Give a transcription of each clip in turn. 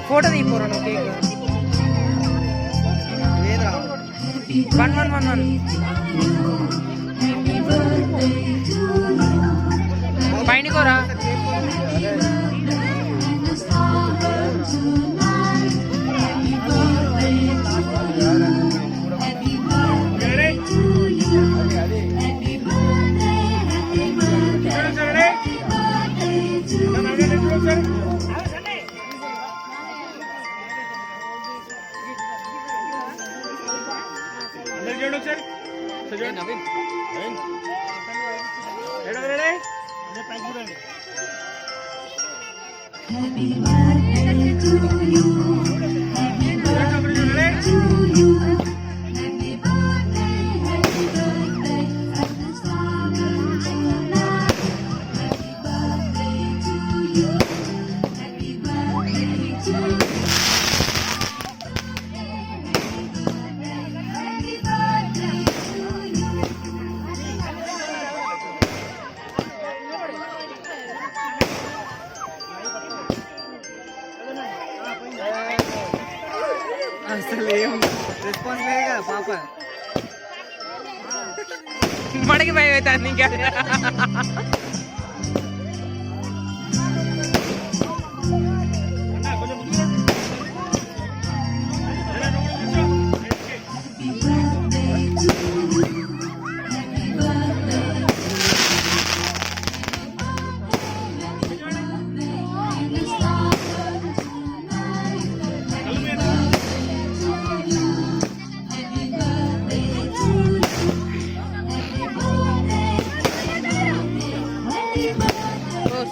Photo తీపోరా నువ్వు cake 1111 పైన కోరా Happy birthday to you. Happy birthday to you. Happy birthday, happy birthday. At the start of July. Happy birthday to you. Happy birthday to you. Happy birthday to you. అసలు ఏం response లేదుగా పాప మనకి భయం అవుతుంది ఇంకా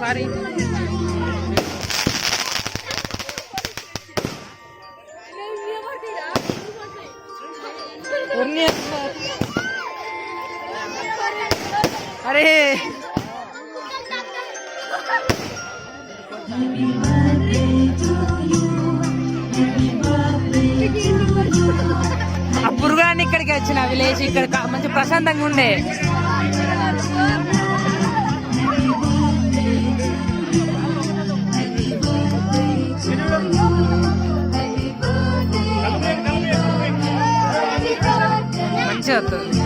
sorry అరే ఆ పురుగులన్నీ ఇక్కడికి వచ్చిన విలేజ్ ఇక్కడ మంచి ప్రశాంతంగా ఉండే మంచిగా వస్తుంది